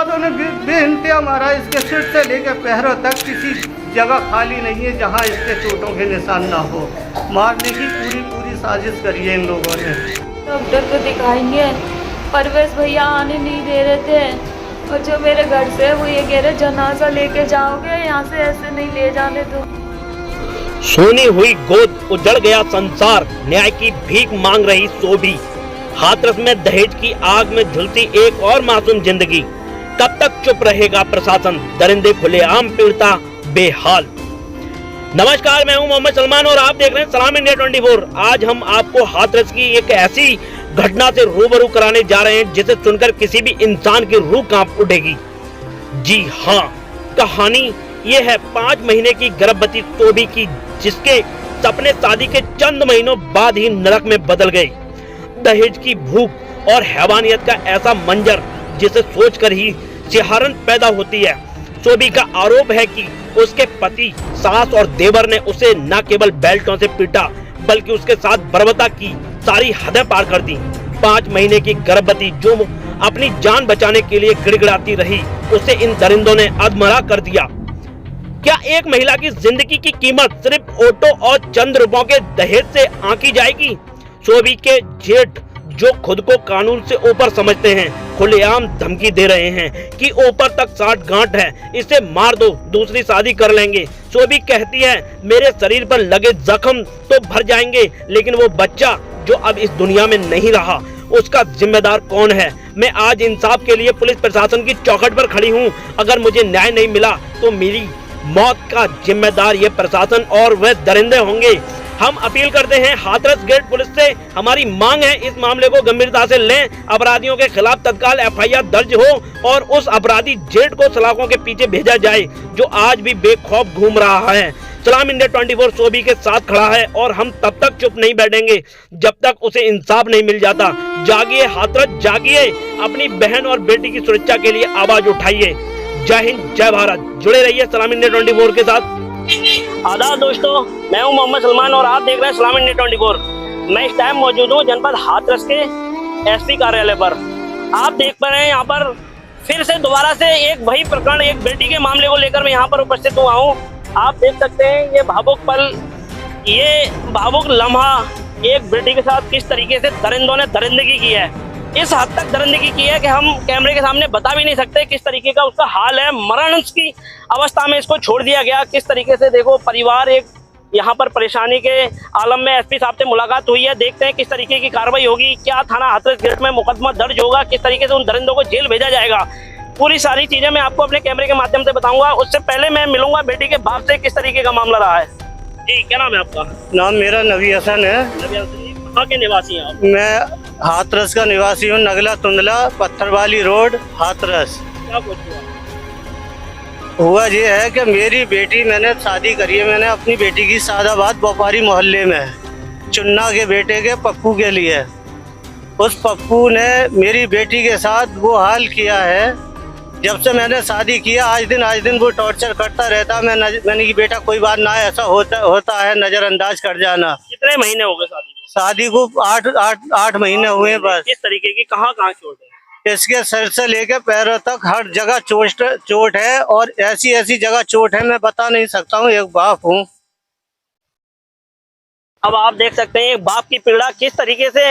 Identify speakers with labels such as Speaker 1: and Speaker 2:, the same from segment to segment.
Speaker 1: उन्होंने बेनती हमारा इसके सिर से लेकर पैरों तक किसी जगह खाली नहीं है जहां इसके चोटों के निशान ना हो। मारने की पूरी साजिश करी है इन लोगों ने।
Speaker 2: डॉक्टर को दिखाएंगे, परवेश भैया आने नहीं दे रहे थे और जो मेरे घर से वो ये कह रहे जनाजा लेके जाओगे, यहाँ से ऐसे नहीं ले जाने दो।
Speaker 3: सोनी हुई गोद, उजड़ गया संसार, न्याय की भीख मांग रही सोभी। हाथरस में दहेज की आग में झुलसी एक और मासूम जिंदगी। कब तक चुप रहेगा प्रशासन? दरिंदे खुलेआम पीड़िता बेहाल। नमस्कार, मैं हूं मोहम्मद सलमान और आप देख रहे हैं सलाम इंडिया 24। आज हम आपको हाथरस की एक ऐसी घटना से रूबरू कराने जा रहे हैं जिसे सुनकर किसी भी इंसान की रूह कांप उठेगी। जी हाँ, कहानी ये है 5 महीने की गर्भवती सोभी की, जिसके सपने शादी के चंद महीनों बाद ही नरक में बदल गए। दहेज की भूख और हैवानियत का ऐसा मंजर जिसे सोचकर ही सिहरन पैदा होती है। सोभी का आरोप है कि उसके पति, सास और देवर ने उसे न केवल बेल्टों से पीटा बल्कि उसके साथ बर्बरता की सारी हदें पार कर दी। 5 महीने की गर्भवती जो अपनी जान बचाने के लिए गिड़गिड़ाती रही, उसे इन दरिंदों ने अधमरा कर दिया। क्या एक महिला की जिंदगी की कीमत सिर्फ ऑटो और चंद रुपयों के दहेज से आंकी जाएगी? सोभी के जेठ, जो खुद को कानून से ऊपर समझते हैं, खुलेआम धमकी दे रहे हैं कि ऊपर तक 60 गांठ है, इसे मार दो, दूसरी शादी कर लेंगे। सोभी कहती है, मेरे शरीर पर लगे जख्म तो भर जाएंगे, लेकिन वो बच्चा जो अब इस दुनिया में नहीं रहा, उसका जिम्मेदार कौन है? मैं आज इंसाफ के लिए पुलिस प्रशासन की चौखट पर खड़ी हूँ। अगर मुझे न्याय नहीं मिला तो मेरी मौत का जिम्मेदार ये प्रशासन और वह दरिंदे होंगे। हम अपील करते हैं हाथरस गेट पुलिस से, हमारी मांग है इस मामले को गंभीरता से लें, अपराधियों के खिलाफ तत्काल एफआईआर दर्ज हो और उस अपराधी जेठ को सलाखों के पीछे भेजा जाए जो आज भी बेखौफ घूम रहा है। सलाम इंडिया 24 सोभी के साथ खड़ा है और हम तब तक चुप नहीं बैठेंगे जब तक उसे इंसाफ नहीं मिल जाता। जागिए हाथरस, जागिए, अपनी बहन और बेटी की सुरक्षा के लिए आवाज उठाइए। जय हिंद, जय भारत। जुड़े रहिए सलाम इंडिया 24 के साथ। आदाब दोस्तों, मैं हूं मोहम्मद सलमान और आप देख रहे हैं सलाम इंडिया 24। मैं इस टाइम मौजूद हूं जनपद हाथरस के एसपी कार्यालय पर। आप देख पा रहे हैं यहाँ पर फिर से दोबारा से एक वही प्रकरण, एक बेटी के मामले को लेकर मैं यहाँ पर उपस्थित हुआ हूँ। आप देख सकते हैं ये भावुक पल, ये भावुक लम्हा एक बेटी के साथ किस तरीके से दरिंदों ने दरिंदगी की है। इस हद तक दरिंदगी की है कि हम कैमरे के सामने बता भी नहीं सकते किस तरीके का उसका हाल है। मरण की अवस्था में इसको छोड़ दिया गया। किस तरीके से देखो, परिवार एक यहाँ पर परेशानी के आलम में। एसपी साहब से मुलाकात हुई है, देखते हैं किस तरीके की कार्रवाई होगी। क्या थाना हाथरस गेट में मुकदमा दर्ज होगा, किस तरीके से उन दरिंदों को जेल भेजा जाएगा, पूरी सारी चीजें मैं आपको अपने कैमरे के माध्यम से बताऊंगा। उससे पहले मैं मिलूंगा बेटी के बाप से, किस तरीके का मामला रहा है। जी, क्या नाम है आपका?
Speaker 1: नाम मेरा नबी हसन है।
Speaker 3: नबी हसन जी, कहाँ के निवासी हैं आप?
Speaker 1: मैं हाथरस का निवासी हूँ, नगला तुंदला पत्थरवाली रोड हाथरस।
Speaker 3: क्या कुछ
Speaker 1: हुआ ये है कि मेरी बेटी, मैंने शादी करी है, मैंने अपनी बेटी की सादाबाद व्यापारी मोहल्ले में चुन्ना के बेटे के पप्पू के लिए। उस पप्पू ने मेरी बेटी के साथ वो हाल किया है। जब से मैंने शादी किया, आज दिन वो टॉर्चर करता रहता। मैंने कि बेटा कोई बात ना है, ऐसा होता है, नजरअंदाज कर जाना।
Speaker 3: कितने महीने हो गए
Speaker 1: शादी को 8 महीने हुए बस।
Speaker 3: किस तरीके की, कहाँ चोट है?
Speaker 1: इसके सर से लेकर पैरों तक हर जगह चोट है और ऐसी जगह चोट है, मैं बता नहीं सकता हूँ। एक बाप हूँ।
Speaker 3: अब आप देख सकते हैं एक बाप की पीड़ा किस तरीके से।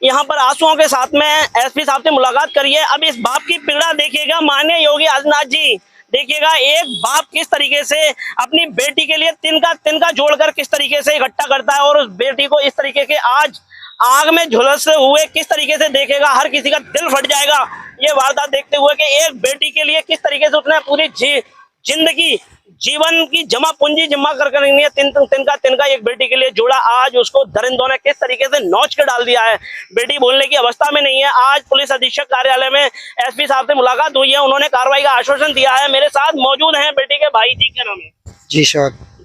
Speaker 3: यहाँ पर आंसुओं के साथ में एसपी साहब से मुलाकात करिए। अब इस बाप की पीड़ा देखिएगा, माननीय योगी आदित्यनाथ जी, देखिएगा एक बाप किस तरीके से अपनी बेटी के लिए तिनका जोड़कर किस तरीके से इकट्ठा करता है और उस बेटी को इस तरीके के आज आग में झुलसते हुए किस तरीके से देखेगा, हर किसी का दिल फट जाएगा ये वारदात देखते हुए कि एक बेटी के लिए किस तरीके से उसने पूरी जिंदगी, जीवन की जमा पूंजी जमा कर तिनका एक बेटी के लिए जोड़ा। आज उसको दरिंदों ने किस तरीके से नोच के डाल दिया है। बेटी बोलने की अवस्था में नहीं है। आज पुलिस अधीक्षक कार्यालय में एसपी साहब से मुलाकात हुई है, उन्होंने कार्रवाई का आश्वासन दिया है। मेरे साथ मौजूद हैं बेटी के भाई जी, क्या नाम है?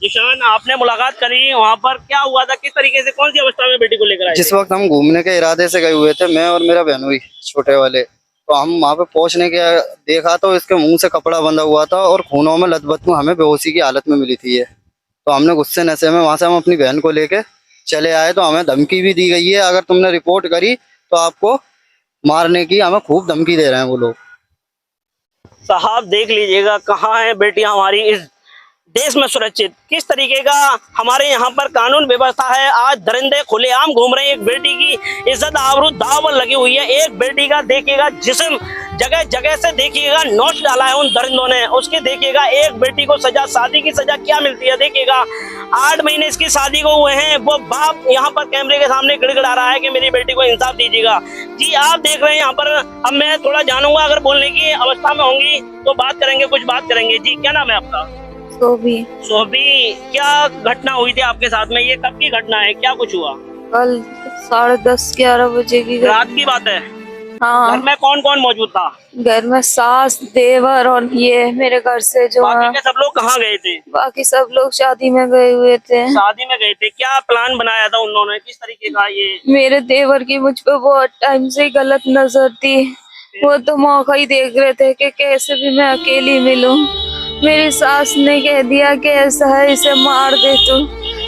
Speaker 3: जीशान, आपने मुलाकात करी, वहाँ पर क्या हुआ था, किस तरीके से, कौन सी अवस्था में बेटी को लेकर आए?
Speaker 4: जिस वक्त हम घूमने के इरादे से गए हुए थे, मैं और मेरा बहनोई छोटे वाले, तो हम वहाँ पे पहुँचने के देखा तो इसके मुंह से कपड़ा बंधा हुआ था और खूनों में लथबथ में हमें बेहोशी की हालत में मिली थी ये। तो हमने गुस्से नशे में वहाँ से हम अपनी बहन को लेके चले आए। तो हमें धमकी भी दी गई है, अगर तुमने रिपोर्ट करी तो आपको मारने की हमें खूब धमकी दे रहे हैं वो लोग।
Speaker 3: साहब देख लीजिएगा कहाँ है बेटियां हमारी इस देश में सुरक्षित, किस तरीके का हमारे यहाँ पर कानून व्यवस्था है। आज दरिंदे खुलेआम घूम रहे हैं, एक बेटी की इज्जत आबरू दाव पर लगी हुई है। एक बेटी का देखिएगा जिस्म जगह जगह से देखिएगा नोच डाला है उन दरिंदों ने, उसके देखिएगा एक बेटी को सजा, शादी की सजा क्या मिलती है। देखिएगा 8 महीने इसकी शादी को हुए हैं, वो बाप यहाँ पर कैमरे के सामने गिड़गिड़ा रहा है कि मेरी बेटी को इंसाफ दीजिएगा। जी आप देख रहे हैं यहाँ पर, अब मैं थोड़ा जानूंगा, अगर बोलने की अवस्था में होंगी तो बात करेंगे, कुछ बात करेंगे। जी क्या नाम है आपका? सोभी, क्या घटना हुई थी आपके साथ में? ये कब की घटना है, क्या कुछ हुआ?
Speaker 2: कल 10:30-11 बजे की
Speaker 3: रात की बात है।
Speaker 2: हाँ,
Speaker 3: घर में कौन कौन मौजूद था?
Speaker 2: घर में सास, देवर और ये मेरे घर से जो
Speaker 3: बाकी
Speaker 2: है,
Speaker 3: के सब लोग कहाँ गए थे?
Speaker 2: बाकी सब लोग शादी में गए हुए थे।
Speaker 3: शादी में गए थे। क्या प्लान बनाया था उन्होंने, किस तरीके का? ये
Speaker 2: मेरे देवर की मुझ पे बहुत टाइम से गलत नजर थी, वो तो मौका ही देख रहे थे कि कैसे भी मैं अकेली मिलूं। मेरी सास ने कह दिया कि ऐसा है, इसे मार दे तू,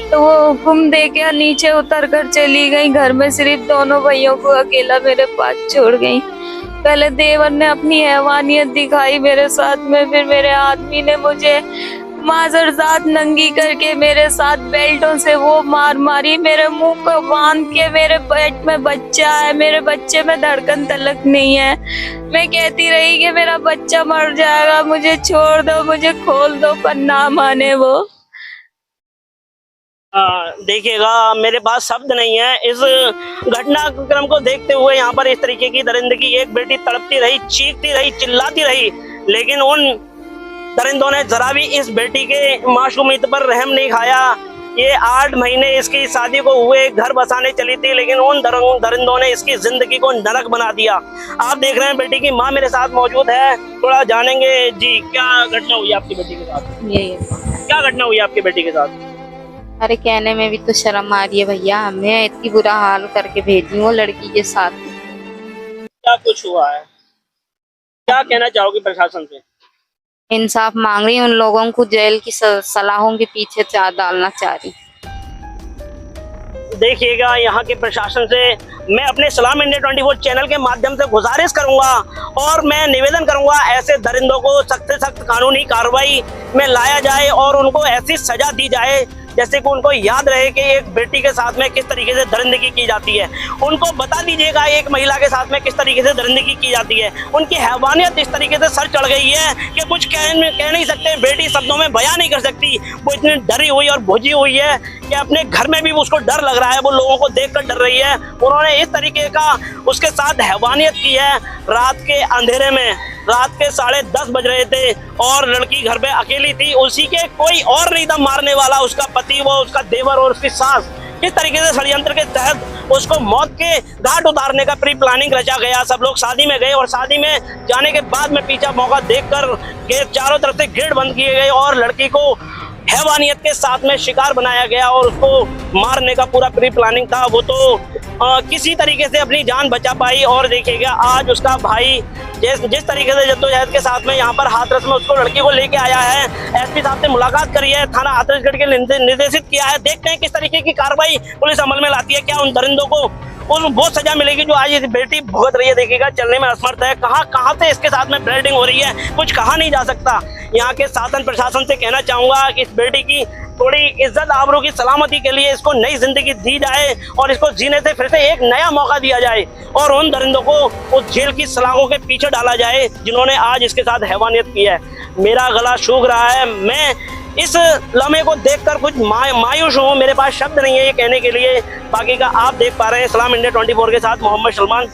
Speaker 2: तो वो हुक्म दे के नीचे उतर कर चली गई। घर में सिर्फ दोनों भाइयों को अकेला मेरे पास छोड़ गई। पहले देवर ने अपनी हैवानियत दिखाई मेरे साथ में, फिर मेरे आदमी ने मुझे माजरजात नंगी करके मेरे साथ बेल्टों से वो मार मारी, मेरे मुंह को बांध के, मेरे पेट में बच्चा है, मेरे बच्चे में धड़कन तलक नहीं है। मैं कहती रही कि मेरा बच्चा मर जाएगा, मुझे छोड़ दो, मुझे खोल दो, पर ना माने वो।
Speaker 3: देखिएगा मेरे पास शब्द नहीं है इस घटनाक्रम को देखते हुए। यहाँ पर इस तरीके की दरिंदगी, एक बेटी तड़पती रही, चीखती रही, चिल्लाती रही, लेकिन उन दरिंदों ने जरा भी इस बेटी के मासूमियत पर रहम नहीं खाया। ये 8 महीने इसकी शादी को हुए, घर बसाने चली थी, लेकिन उन दरिंदों ने इसकी जिंदगी को नरक बना दिया। आप देख रहे हैं बेटी की माँ मेरे साथ मौजूद है, थोड़ा जानेंगे। जी क्या घटना हुई आपकी बेटी के साथ?
Speaker 5: ये
Speaker 3: क्या घटना हुई आपकी बेटी के साथ?
Speaker 5: अरे कहने में भी तो शर्म आ रही है भैया, मैं इतनी बुरा हाल करके भेजी हूँ लड़की के साथ।
Speaker 3: क्या कुछ हुआ है, क्या कहना चाहोगी प्रशासन से?
Speaker 5: इंसाफ मांग रही, उन लोगों को जेल की सलाहों के पीछे डालना चाह रही।
Speaker 3: देखिएगा यहाँ के प्रशासन से मैं अपने सलाम इंडिया 24 चैनल के माध्यम से गुजारिश करूंगा और मैं निवेदन करूंगा, ऐसे दरिंदों को सख्त से सख्त कानूनी कार्रवाई में लाया जाए और उनको ऐसी सजा दी जाए जैसे कि उनको याद रहे कि एक बेटी के साथ में किस तरीके से दरिंदगी की जाती है। उनको बता दीजिएगा एक महिला के साथ में किस तरीके से दरिंदगी की जाती है। उनकी हैवानियत इस तरीके से सर चढ़ गई है कि कुछ कह नहीं सकते, बेटी शब्दों में बयां नहीं कर सकती। वो इतनी डरी हुई और भुजी हुई है कि अपने घर में भी उसको डर लग रहा है, वो लोगों को देखकर डर रही है। उन्होंने इस तरीके का उसके साथ हैवानियत की है। रात के अंधेरे में, रात के 10:30 बज रहे थे और लड़की घर पे अकेली थी, उसी के कोई और नहीं था मारने वाला, उसका पति, वो उसका देवर और उसकी सास। किस तरीके से षड्यंत्र के तहत उसको मौत के घाट उतारने का प्री प्लानिंग रचा गया। सब लोग शादी में गए और शादी में जाने के बाद में पीछा मौका देखकर गेट चारों तरफ से गेट बंद किए गए और लड़की को हैवानियत के साथ में शिकार बनाया गया और उसको मारने का पूरा प्री प्लानिंग था। वो तो किसी तरीके से अपनी जान बचा पाई। और देखिएगा आज उसका भाई जिस तरीके से जद्दोजहद के साथ में यहाँ पर हाथरस में उसको लड़की को लेके आया है, एसपी साहब से मुलाकात करी है, थाना हाथरसगढ़ के निर्देशित किया है। देखते हैं किस तरीके की कार्रवाई पुलिस अमल में लाती है, क्या उन दरिंदों को वो सजा मिलेगी जो आज ये बेटी भुगत रही है। देखिएगा चलने में असमर्थ है, कहाँ से इसके साथ में ब्रीडिंग हो रही है, कुछ कहा नहीं जा सकता। यहाँ के शासन प्रशासन से कहना चाहूंगा कि इस बेटी की थोड़ी इज्जत आबरू की सलामती के लिए इसको नई जिंदगी दी जाए और इसको जीने से फिर से एक नया मौका दिया जाए और उन दरिंदों को उस जेल की सलाखों के पीछे डाला जाए जिन्होंने आज इसके साथ हैवानियत की है। मेरा गला सूख रहा है, मैं इस लम्हे को देखकर कुछ मायूस हूँ, मेरे पास शब्द नहीं है ये कहने के लिए। बाकी का आप देख पा रहे हैं। सलाम इंडिया 24 के साथ मोहम्मद सलमान।